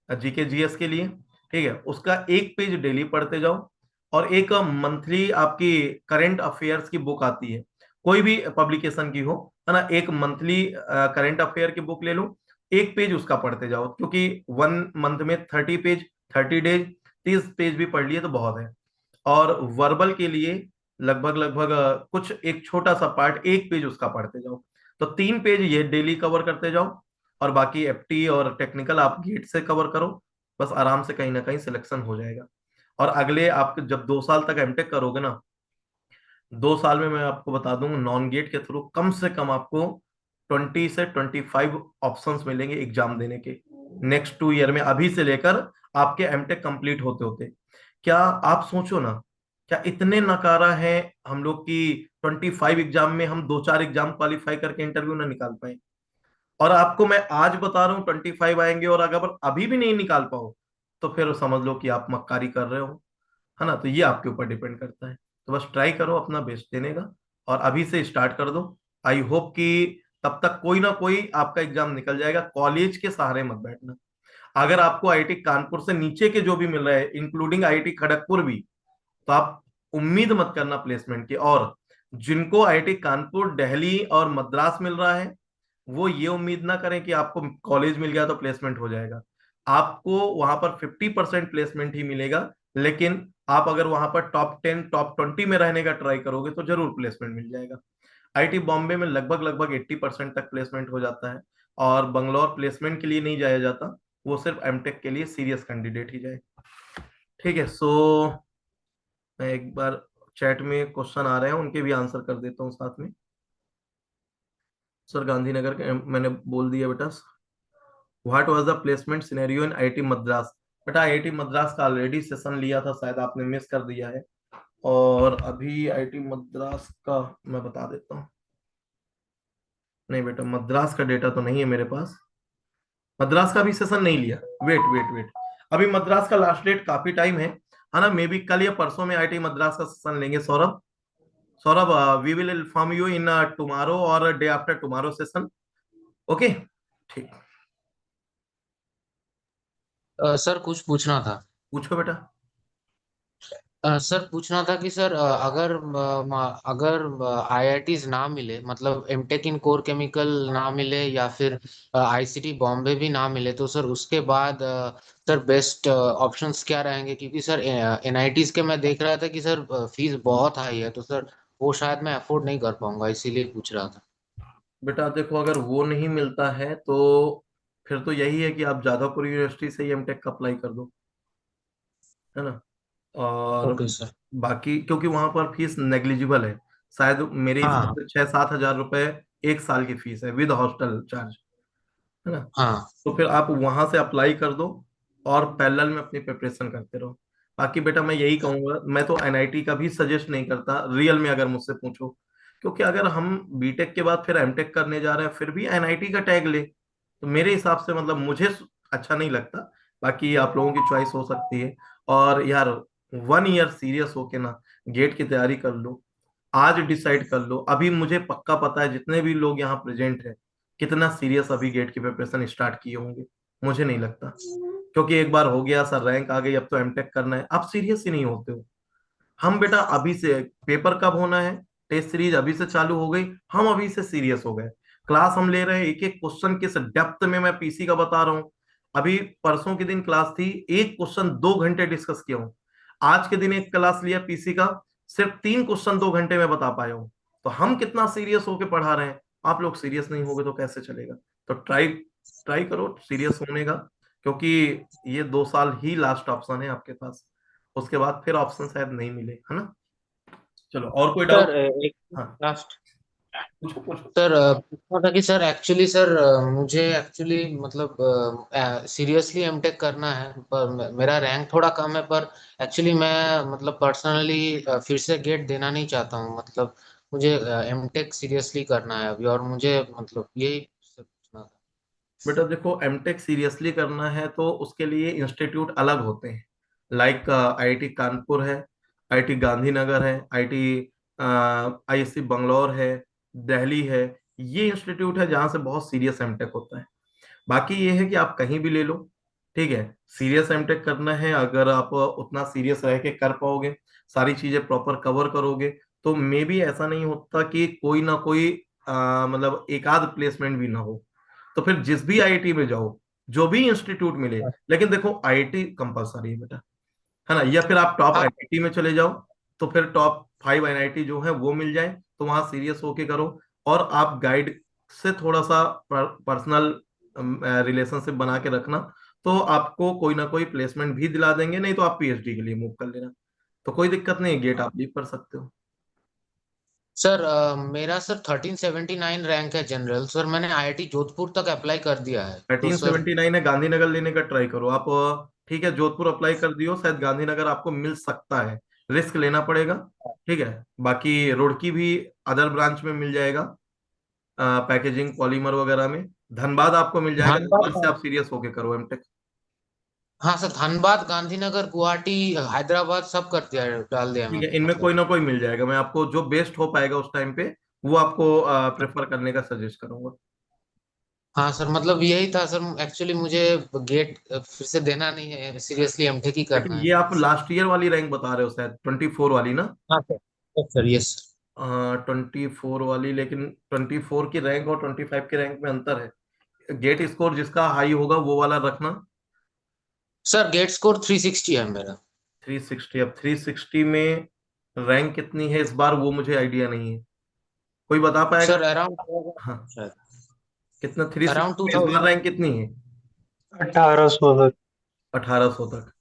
जीके जीएस के लिए। ठीक है, उसका एक पेज डेली पढ़ते जाओ, और एक मंथली आपकी करंट अफेयर्स की बुक आती है, कोई भी पब्लिकेशन की हो, है ना, एक मंथली करंट अफेयर की बुक ले लो, एक पेज उसका पढ़ते जाओ, क्योंकि 1 मंथ में 30 पेज, 30 डेज, 30 पेज भी पढ़ लिए तो बहुत है। और वर्बल के लिए लगभग लगभग कुछ एक छोटा सा पार्ट, एक पेज उसका पढ़ते जाओ। तो 3 पेज ये डेली कवर करते जाओ, और बाकी एफटी और टेक्निकल आप गेट से कवर करो। बस आराम से कहीं ना कहीं सिलेक्शन हो जाएगा। और अगले आप जब 2 साल तक एमटेक करोगे ना, 2 साल में मैं आपको बता दूं, नॉन गेट के थ्रू कम से कम आपको 20 से 25 ऑप्शंस मिलेंगे एग्जाम देने के, नेक्स्ट 2 ईयर में, अभी से लेकर आपके एमटेक कंप्लीट होते होते। क्या आप सोचो ना, क्या इतने नकारा है हम लोग की 25 एग्जाम में हम 2-4 एग्जाम क्वालिफाई करके इंटरव्यू ना निकाल पाए। और आपको मैं आज बता रहा हूँ 25 आएंगे, और अगर अभी भी नहीं निकाल पाओ तो फिर समझ लो कि आप मक्कारी कर रहे हो, है ना। तो ये आपके ऊपर डिपेंड करता है। तो बस ट्राई करो अपना बेस्ट देने का, और अभी से स्टार्ट कर दो। आई होप कि तब तक कोई ना कोई आपका एग्जाम निकल जाएगा। कॉलेज के सहारे मत बैठना। अगर आपको आईआईटी कानपुर से नीचे के जो भी मिल रहा है, इंक्लूडिंग आईआईटी खड़गपुर भी, तो आप उम्मीद मत करना प्लेसमेंट की। और जिनको आईआईटी कानपुर, दिल्ली और मद्रास मिल रहा है, वो ये उम्मीद ना करें कि आपको कॉलेज मिल गया तो प्लेसमेंट हो जाएगा। आपको वहां पर 50% प्लेसमेंट ही मिलेगा, लेकिन आप अगर वहां पर टॉप 10 टॉप 20 में रहने का ट्राई करोगे तो जरूर प्लेसमेंट मिल जाएगा। आईआईटी बॉम्बे में लगभग लगभग 80% तक प्लेसमेंट हो जाता है। और बंगलौर प्लेसमेंट के लिए नहीं जाया जाता, वो सिर्फ एमटेक के लिए सीरियस कैंडिडेट ही जाए। ठीक है, सो मैं एक बार चैट में क्वेश्चन आ रहे हैं उनके भी आंसर कर देता हूँ साथ में। सर गांधीनगर के मैंने बोल दिया बेटा। What was the placement scenario in IIT Madras? बेटा आईआईटी मद्रास का ऑलरेडी सेशन लिया था, शायद आपने मिस कर दिया है। और अभी आईआईटी मद्रास का मैं बता देता हूँ। नहीं बेटा, मद्रास का डेटा तो नहीं है मेरे पास। मद्रास का भी सेशन नहीं लिया। वेट वेट वेट, अभी मद्रास का लास्ट डेट काफी टाइम है ना? मे बी कल या परसों में आईआईटी मद्रास का सेशन लेंगे Saurabh. Saurabh, we will inform you in tomorrow और day after tomorrow session. Okay, ठीक। सर कुछ पूछना था। पूछो बेटा। सर पूछना था कि सर अगर आईआईटीज ना मिले, मतलब एमटेक इन कोर केमिकल ना मिले, या फिर आईसीटी बॉम्बे भी ना मिले, तो सर उसके बाद सर बेस्ट ऑप्शंस क्या रहेंगे? क्योंकि सर एनआईटीज के मैं देख रहा था कि सर फीस बहुत हाई है, तो सर वो शायद मैं अफोर्ड नहीं कर पाऊंगा, इसीलिए पूछ रहा था। बेटा देखो, अगर वो नहीं मिलता है तो फिर तो यही है कि आप जादवपुर यूनिवर्सिटी से ही एमटेक का अप्लाई कर दो, है ना? और ओके सर। बाकी क्योंकि वहां पर फीस नेग्लिजिबल है, शायद मेरे हिसाब हाँ से 6-7 हजार रुपए एक साल की फीस है विद हॉस्टल चार्ज, है ना? हाँ। तो फिर आप वहां से अप्लाई कर दो और पैरेलल में अपनी प्रिपरेशन करते रहो। बाकी बेटा मैं यही कहूंगा, मैं तो एनआईटी का भी सजेस्ट नहीं करता रियल में, अगर मुझसे पूछो। क्योंकि अगर हम बीटेक के बाद फिर एमटेक करने जा रहे हैं फिर भी एनआईटी का टैग ले, तो मेरे हिसाब से मतलब मुझे अच्छा नहीं लगता। बाकी आप लोगों की चॉइस हो सकती है। और यार 1 ईयर सीरियस होके ना गेट की तैयारी कर लो। आज डिसाइड कर लो। अभी मुझे पक्का पता है जितने भी लोग यहाँ प्रेजेंट हैं कितना सीरियस अभी गेट की प्रिपरेशन स्टार्ट किए होंगे। मुझे नहीं लगता, क्योंकि एक बार हो गया सर, रैंक आ गई, अब तो एमटेक करना है, आप सीरियस ही नहीं होते हो। हम बेटा अभी से, पेपर कब होना है, टेस्ट सीरीज अभी से चालू हो गई, हम अभी से सीरियस हो गए। क्लास हम ले रहे हैं, एक एक क्वेश्चन किस डेप्थ में मैं पीसी का बता रहा हूँ। अभी परसों के दिन क्लास थी, एक क्वेश्चन 2 घंटे डिस्कस किया हूँ। आज के दिन एक क्लास लिया पीसी का, सिर्फ 3 क्वेश्चन 2 घंटे में बता पाया हूँ। तो हम कितना सीरियस होके पढ़ा रहे हैं, आप लोग सीरियस नहीं होगे तो कैसे चलेगा? तो ट्राई ट्राई करो सीरियस होने का, क्योंकि ये 2 साल ही लास्ट ऑप्शन है आपके पास। उसके बाद फिर ऑप्शन शायद नहीं मिले, है ना? चलो, और कोई सर डाउट? एक हाँ, लास्ट। पूछो पूछो। सर पूछना था कि सर एक्चुअली सर मुझे एक्चुअली मतलब सीरियसली एमटेक करना है, पर मेरा रैंक थोड़ा कम है, पर एक्चुअली मैं मतलब पर्सनली फिर से गेट देना नहीं चाहता हूँ, मतलब मुझे एमटेक सीरियसली करना है अभी, और मुझे मतलब यही सब पूछना था। बेटा देखो, एमटेक सीरियसली करना है तो उसके लिए इंस्टीट्यूट अलग होते हैं। लाइक आईआईटी कानपुर है, आईआईटी गांधीनगर है, आईआईटी आईएससी बंगलौर है, दिल्ली है। ये इंस्टीट्यूट है जहां से बहुत सीरियस एमटेक होता है। बाकी ये है कि आप कहीं भी ले लो। ठीक है, सीरियस एमटेक करना है, अगर आप उतना सीरियस रह के कर पाओगे, सारी चीजें प्रॉपर कवर करोगे, तो मे बी ऐसा नहीं होता कि कोई ना कोई मतलब एक आध प्लेसमेंट भी ना हो। तो फिर जिस भी आईआईटी में जाओ, जो भी इंस्टीट्यूट मिले, लेकिन देखो आईआईटी कंपलसरी है बेटा, है ना? या फिर आप टॉप हाँ एनआईटी में चले जाओ, तो फिर टॉप 5 एनआईटी जो है वो मिल जाए, तो वहां सीरियस होके करो। और आप गाइड से थोड़ा सा पर्सनल रिलेशनशिप बना के रखना, तो आपको कोई ना कोई प्लेसमेंट भी दिला देंगे, नहीं तो आप पीएचडी के लिए मूव कर लेना। तो कोई दिक्कत नहीं है, गेट आप लीव कर सकते हो। सर मेरा सर 1379 रैंक है जनरल, सर मैंने आईआईटी जोधपुर तक अप्लाई कर दिया है, तो सर 1379 है, गांधीनगर लेने का ट्राई करो आप। ठीक है, जोधपुर अप्लाई कर दियो, शायद गांधीनगर आपको मिल सकता है, रिस्क लेना पड़ेगा। ठीक है, बाकी रुड़की भी अदर ब्रांच में मिल जाएगा, पैकेजिंग पॉलीमर वगैरह में। धनबाद आपको मिल जाएगा, धनबाद। धनबाद से आप सीरियस होके करो एमटेक। हाँ सर, धनबाद, गांधीनगर, गुवाहाटी, हैदराबाद सब कर दिया है, डाल दिया ठीक है, मैंने इनमें मतलब। कोई ना कोई मिल जाएगा, मैं आपको जो बेस्ट हो पाएगा उस टाइम पे वो आपको प्रेफर करने का सजेस्ट करूंगा। हाँ सर, मतलब यही था सर, एक्चुअली मुझे गेट फिर से देना नहीं है, सीरियसली एमटेक ही लेकिन करना है। ये आप लास्ट ईयर वाली रैंक बता रहे हो, शायद 24 वाली ना? हाँ सर। Yes sir, yes. 24 वाली, लेकिन 24 की रैंक और 25 की रैंक में अंतर है। गेट स्कोर जिसका हाई होगा वो वाला रखना। सर गेट स्कोर 360 है मेरा। 360, अब 360 में रैंक कितनी है इस बार वो मुझे आइडिया नहीं है, कोई बता पाएगा? सर अराउंड हाँ, शायद कितना 360 अराउंड टू में इस बार थाउजेंड रैंक कितनी है? 1800 सर। 1800 तक?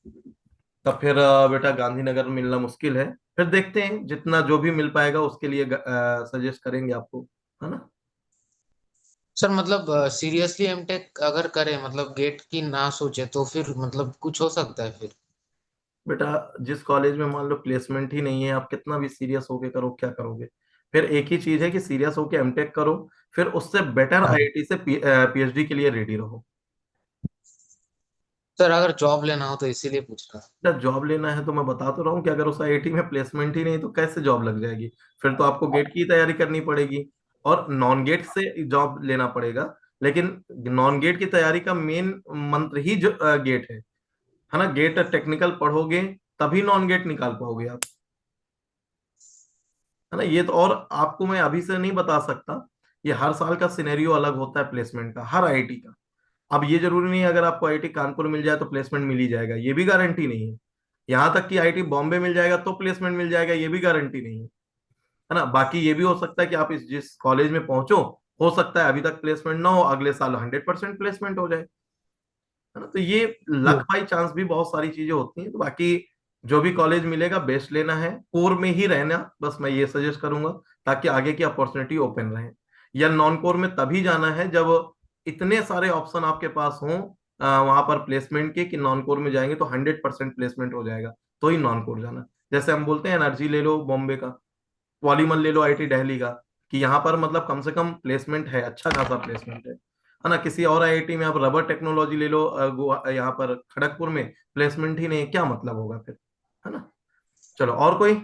तब फिर बेटा गांधीनगर में मिलना मुश्किल है। फिर देखते हैं, जितना जो भी मिल पाएगा उसके लिए सजेस्ट करेंगे आपको, है ना? सर मतलब सीरियसली एमटेक अगर करे मतलब गेट की ना सोचे तो फिर मतलब कुछ हो सकता है फिर। बेटा जिस कॉलेज में मान लो प्लेसमेंट ही नहीं है, आप कितना भी सीरियस होके करो क्या करोगे? फिर एक ही चीज है कि सीरियस होके एमटेक करो, फिर उससे बेटर आईआईटी से पीएचडी के लिए रेडी रहो। सर अगर जॉब लेना हो तो इसीलिए पूछ रहा जब जॉब लेना है तो मैं बता तो रहा हूँ कि अगर उस आईआईटी में प्लेसमेंट ही नहीं तो कैसे जॉब लग जाएगी? फिर तो आपको गेट की तैयारी करनी पड़ेगी और नॉन गेट से जॉब लेना पड़ेगा। लेकिन नॉन गेट की तैयारी का मेन मंत्र ही जो गेट है ना? गेट टेक्निकल पढ़ोगे तभी नॉन गेट निकाल पाओगे आप, है ना? ये तो और आपको मैं अभी से नहीं बता सकता, ये हर साल का सिनेरियो अलग होता है प्लेसमेंट का, हर आईआईटी का। अब ये जरूरी नहीं है अगर आपको आईआईटी कानपुर मिल जाए तो प्लेसमेंट मिल ही जाएगा, ये भी गारंटी नहीं है। यहाँ तक कि आईआईटी बॉम्बे मिल जाएगा तो प्लेसमेंट मिल जाएगा, ये भी गारंटी नहीं है ना? बाकी ये भी हो सकता है कि आप इस जिस कॉलेज में पहुंचो, हो सकता है अभी तक प्लेसमेंट ना हो, अगले साल 100% प्लेसमेंट हो जाए, है ना? तो ये लक बाई चांस भी बहुत सारी चीजें होती हैं। तो बाकी जो भी कॉलेज मिलेगा बेस्ट लेना है, कोर में ही रहना, बस मैं ये सजेस्ट करूंगा, ताकि आगे की अपॉर्चुनिटी ओपन रहे। या नॉन कोर में तभी जाना है जब इतने सारे ऑप्शन आपके पास हों वहां पर प्लेसमेंट के, कि नॉन कोर में जाएंगे तो 100% प्लेसमेंट हो जाएगा, तो ही नॉन कोर जाना। जैसे हम बोलते हैं एनर्जी ले लो बॉम्बे का, पॉलीमर ले लो आईआईटी दिल्ली का, कि यहाँ पर मतलब कम से कम प्लेसमेंट है, अच्छा खासा प्लेसमेंट है ना? किसी और आईआईटी में आप रबर टेक्नोलॉजी ले लो यहाँ पर खड़गपुर में प्लेसमेंट ही नहीं, क्या मतलब होगा फिर, है ना? चलो और कोई?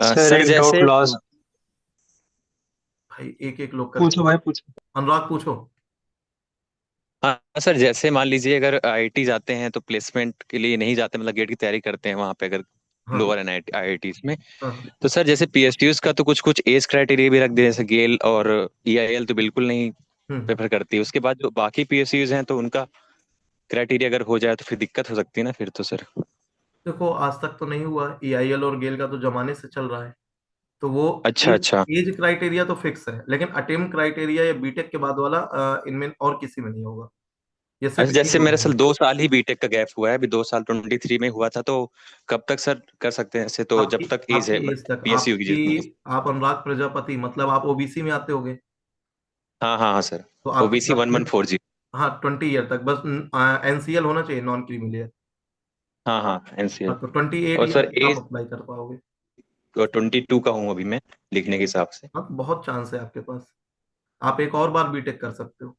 सर सर एक डाउट जैसे लास्ट। भाई एक एक लोग करके, पूछो भाई पूछो। अनुराग पूछो। हाँ सर, जैसे मान लीजिए अगर आईआईटी जाते हैं तो प्लेसमेंट के लिए नहीं जाते, मतलब गेट की तैयारी करते हैं वहां पे, अगर हाँ लोअर एन आईआईटीज में, हाँ तो सर जैसे पीएसटीयूज का तो कुछ कुछ एज क्राइटेरिया भी रख दे, जैसे गेल और ईआईएल तो बिल्कुल नहीं हम्म। प्रेफर करती है। उसके बाद जो बाकी पीएसयूज हैं तो उनका क्राइटेरिया अगर हो जाए तो फिर दिक्कत हो सकती है ना फिर तो सर। देखो आज तक तो नहीं हुआ, ईआईएल और गेल का तो जमाने से चल रहा है, तो वो अच्छा एज अच्छा। एज क्राइटेरिया तो फिक्स है, लेकिन अटेम्प्ट क्राइटेरिया या बीटेक के बाद वाला इनमें और किसी में नहीं होगा, ये अच्छा, सिर्फ एज जैसे मेरे होगा। साल 2 साल ही बीटेक का गैप हुआ है, अभी 2 साल 23 में हुआ था, तो कब तक सर कर सकते हैं ऐसे, तो जब आपकी तक एज आपकी है एज तक, पीएसयू की आपकी, जितनी। आप अनुराग प्रजापति मतलब आप ओबीसी में आते होगे, हाँ हाँ हाँ सर। तो आपकी ओबीसी 1140। हाँ 20 ईयर तक बस एनसीएल होना चाहिए, नॉन क्रीमी लेयर। हाँ हाँ एनसीएल। हाँ तो 28 और ईयर सर तक आप एज अप्लाई कर पाओगे। 22 का हूँ अभी मैं, लिखने के हिसाब से। हाँ तो बहुत चांस है आपके पास, आप एक और बार बीटेक कर सकते हो।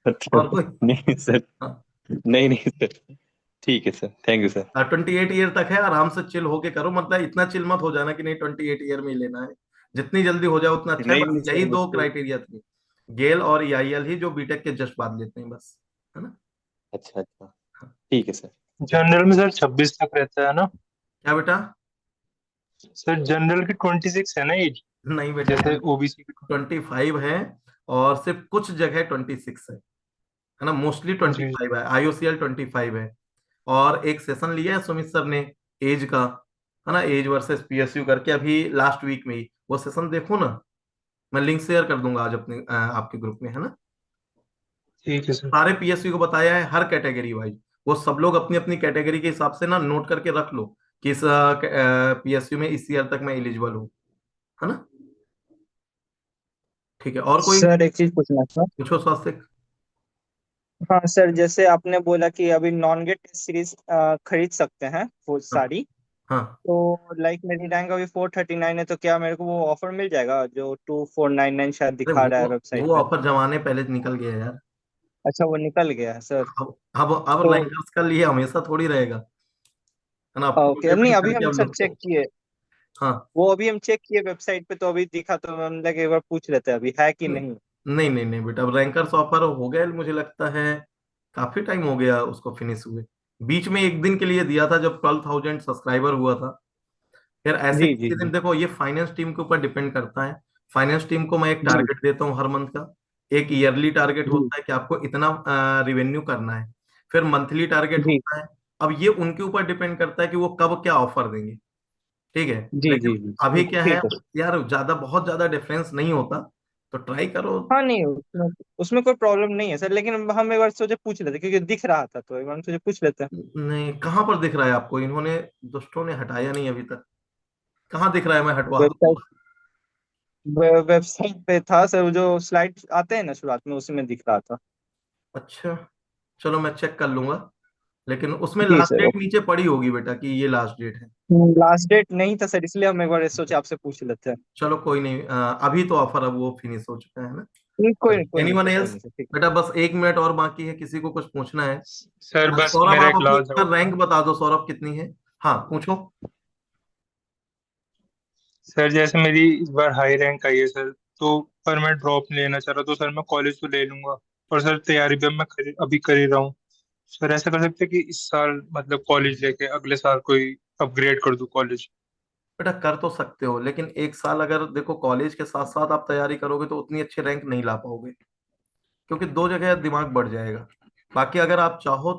अच्छा। और कोई? नहीं सर। हाँ, नहीं नहीं सर। ठीक है sir, thank you sir. 28 year तक है, आराम से चिल होके करो, मतलब इतना चिल मत हो जाना कि नहीं 28 ईयर में ही लेना है। जितनी जल्दी हो जाए उतना अच्छा है, नहीं बस नहीं यही सर दो मुझको। क्राइटेरिया थे, गेल और ईआईएल ही जो बीटेक के जस्ट बाद लेते हैं बस, है ना? अच्छा अच्छा। ठीक है सर। जनरल में सर 26 तक रहता है ना? क्या बेटा? सर जनरल की 26 है ना एज? नहीं बेटा, जैसे ओबीसी की। 25 है, और सिर्फ कुछ जगह 26 है ना? मोस्टली ट्वेंटी जी। फाइव है, आईओसीएल 25 है। और एक सेशन लिया है सुमित सर ने एज का, है ना? एज वर्सेस पीएसयू करके अभी लास्ट वीक में ही, वो सेशन देखो ना, मैं लिंक शेयर कर दूंगा आज अपने आपके ग्रुप में, है ना? ठीक है सर। सारे पीएसयू को बताया है हर कैटेगरी वाइज, वो सब लोग अपनी अपनी कैटेगरी के हिसाब से ना नोट करके रख लो कि इस पीएसयू में इस ईयर तक मैं एलिजिबल हूँ, है ना? ठीक है, और कोई सर एक चीज पूछना था। पूछो स्वास्थ्य। हाँ सर, जैसे आपने बोला कि अभी नॉन गेट टेस्ट सीरीज खरीद सकते हैं वो हाँ सारी, हाँ, तो लाइक मेरी रैंक अभी 439 है, तो क्या मेरे को वो ऑफर मिल जाएगा जो 2499 शायद अरे दिखा रहा है वो वेबसाइट पे? ऑफर जमाने पहले निकल गया यार। अच्छा, वो निकल गया है सर। अब तो रैंकर्स का लिए हमेशा थोड़ी रहेगा, है ना? फुल ओके, नहीं पेमेंट अभी करके हम अब सर लोग चेक किए, हाँ। वो अभी हम चेक किए वेबसाइट पे, तो अभी दिखा, तो हम लगे एक बार पूछ लेते हैं अभी है कि नहीं। नहीं नहीं नहीं बेटा, अब रैंकर्स ऑफर हो गया मुझे लगता है, काफी टाइम हो गया उसको फिनिश हुए। बीच में एक दिन के लिए दिया था जब 12,000 सब्सक्राइबर हुआ था। फिर ऐसे जी जी किसी दिन, जी देखो ये फाइनेंस टीम के ऊपर डिपेंड करता है। फाइनेंस टीम को मैं एक जी टारगेट देता हूँ हर मंथ का, एक ईयरली टारगेट जी होता है कि आपको इतना रिवेन्यू करना है। फिर मंथली टारगेट जी होता है। अब ये उनके ऊपर डिपेंड करता है कि वो कब क्या ऑफर देंगे, ठीक है। जी लेकिन जी जी अभी क्या है ठीक है। यार, बहुत ज्यादा डिफरेंस नहीं होता, तो ट्राई करो। हाँ नहीं, उसमें उसमें कोई प्रॉब्लम नहीं है सर, लेकिन हम एक बार सोचे पूछ लेते क्योंकि दिख रहा था, तो एक बार हम सोचे पूछ लेते हैं। नहीं, कहाँ पर दिख रहा है आपको? इन्होंने दुष्टों ने हटाया नहीं अभी तक। कहाँ दिख रहा है मैं हटवा वेबसाइट, दूंगा? वेबसाइट पे था सर, वो जो स्लाइड आते हैं ना शुरुआत में, उसी में दिख रहा था। अच्छा, चलो मैं चेक कर लूंगा। लेकिन उसमें जी लास्ट सर। डेट नीचे पड़ी होगी बेटा कि ये लास्ट डेट है। लास्ट डेट नहीं था सर, इसलिए हम एक बार सोचे आपसे पूछ लेते हैं। चलो कोई नहीं, अभी तो ऑफर अब वो फिनिश हो चुका है ना। कोई नहीं एनीवन सर, कोई एल्स? नहीं सर, ठीक बेटा बस 1 मिनट और बाकी है, किसी को कुछ पूछना है? सर बस सौरभ, मेरा आप एक अपनी लास्ट डाउट रैंक था। बता दो, सौरभ कितनी है? हाँ पूछो। सर जैसे मेरी इस बार हाई रैंक आई है सर, तो पर मैं ड्रॉप नहीं लेना चाह रहा, तो सर मैं कॉलेज तो ले लूंगा। और सर तैयारी भी अब मैं अभी कर ही रहा हूँ। सर ऐसा कर सकते हैं कि इस साल मतलब कॉलेज लेके अगले साल कोई अपग्रेड कर दूं कॉलेज? बेटा कर तो सकते हो, लेकिन 1 साल अगर देखो कॉलेज के साथ साथ आप तैयारी करोगे तो उतनी अच्छी रैंक नहीं ला पाओगे, क्योंकि 2 जगह दिमाग बढ़ जाएगा। बाकी अगर आप चाहो